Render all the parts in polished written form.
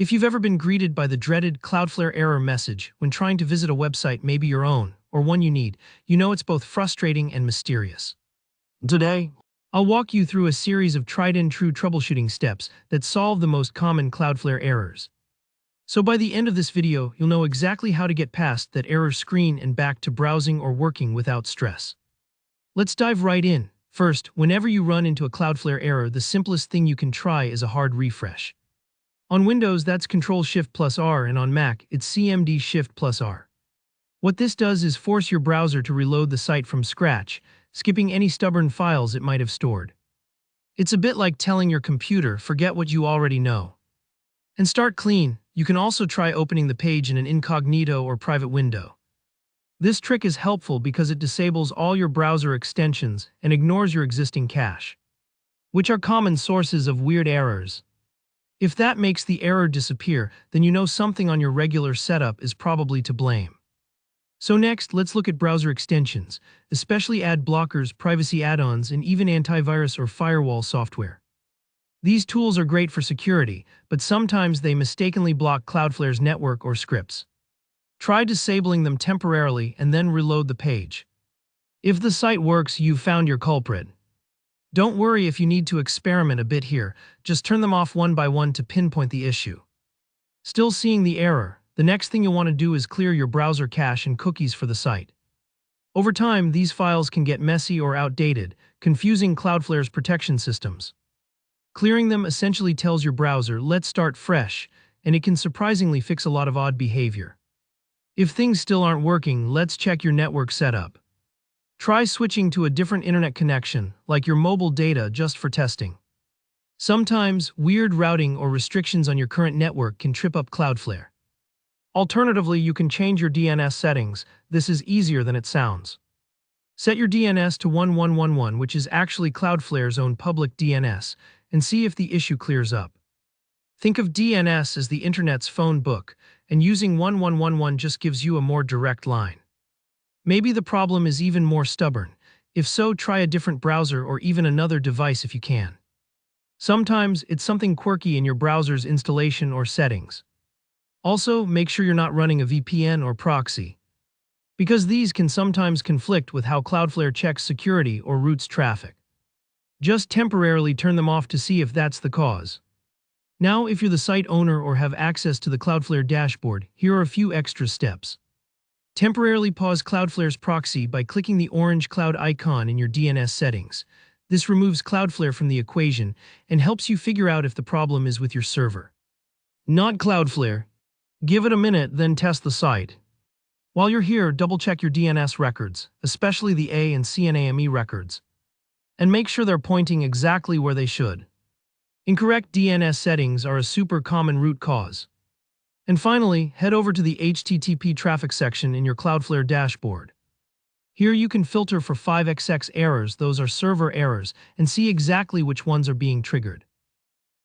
If you've ever been greeted by the dreaded Cloudflare error message when trying to visit a website, maybe your own, or one you need, you know it's both frustrating and mysterious. Today, I'll walk you through a series of tried-and-true troubleshooting steps that solve the most common Cloudflare errors. So by the end of this video, you'll know exactly how to get past that error screen and back to browsing or working without stress. Let's dive right in. First, whenever you run into a Cloudflare error, the simplest thing you can try is a hard refresh. On Windows, that's Ctrl+Shift+R, and on Mac, it's CMD+Shift+R. What this does is force your browser to reload the site from scratch, skipping any stubborn files it might have stored. It's a bit like telling your computer, forget what you already know, and start clean. You can also try opening the page in an incognito or private window. This trick is helpful because it disables all your browser extensions and ignores your existing cache, which are common sources of weird errors. If that makes the error disappear, then you know something on your regular setup is probably to blame. So next, let's look at browser extensions, especially ad blockers, privacy add-ons, and even antivirus or firewall software. These tools are great for security, but sometimes they mistakenly block Cloudflare's network or scripts. Try disabling them temporarily and then reload the page. If the site works, you've found your culprit. Don't worry if you need to experiment a bit here, just turn them off one by one to pinpoint the issue. Still seeing the error, the next thing you'll want to do is clear your browser cache and cookies for the site. Over time, these files can get messy or outdated, confusing Cloudflare's protection systems. Clearing them essentially tells your browser, let's start fresh, and it can surprisingly fix a lot of odd behavior. If things still aren't working, let's check your network setup. Try switching to a different internet connection, like your mobile data, just for testing. Sometimes, weird routing or restrictions on your current network can trip up Cloudflare. Alternatively, you can change your DNS settings. This is easier than it sounds. Set your DNS to 1111, which is actually Cloudflare's own public DNS, and see if the issue clears up. Think of DNS as the internet's phone book, and using 1111 just gives you a more direct line. Maybe the problem is even more stubborn. If so, try a different browser or even another device if you can. Sometimes it's something quirky in your browser's installation or settings. Also, make sure you're not running a VPN or proxy, because these can sometimes conflict with how Cloudflare checks security or routes traffic. Just temporarily turn them off to see if that's the cause. Now, if you're the site owner or have access to the Cloudflare dashboard, here are a few extra steps. Temporarily pause Cloudflare's proxy by clicking the orange cloud icon in your DNS settings. This removes Cloudflare from the equation and helps you figure out if the problem is with your server, not Cloudflare. Give it a minute, then test the site. While you're here, double-check your DNS records, especially the A and CNAME records, and make sure they're pointing exactly where they should. Incorrect DNS settings are a super common root cause. And finally, head over to the HTTP traffic section in your Cloudflare dashboard. Here you can filter for 5xx errors, those are server errors, and see exactly which ones are being triggered.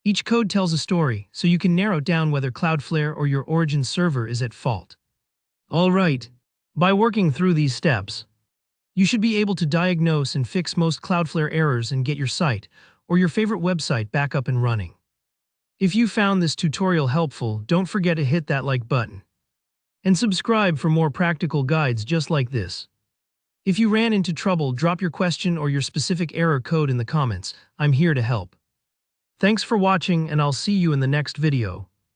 Each code tells a story, so you can narrow down whether Cloudflare or your origin server is at fault. Alright, by working through these steps, you should be able to diagnose and fix most Cloudflare errors and get your site or your favorite website back up and running. If you found this tutorial helpful, don't forget to hit that like button and subscribe for more practical guides just like this. If you ran into trouble, drop your question or your specific error code in the comments. I'm here to help. Thanks for watching, and I'll see you in the next video.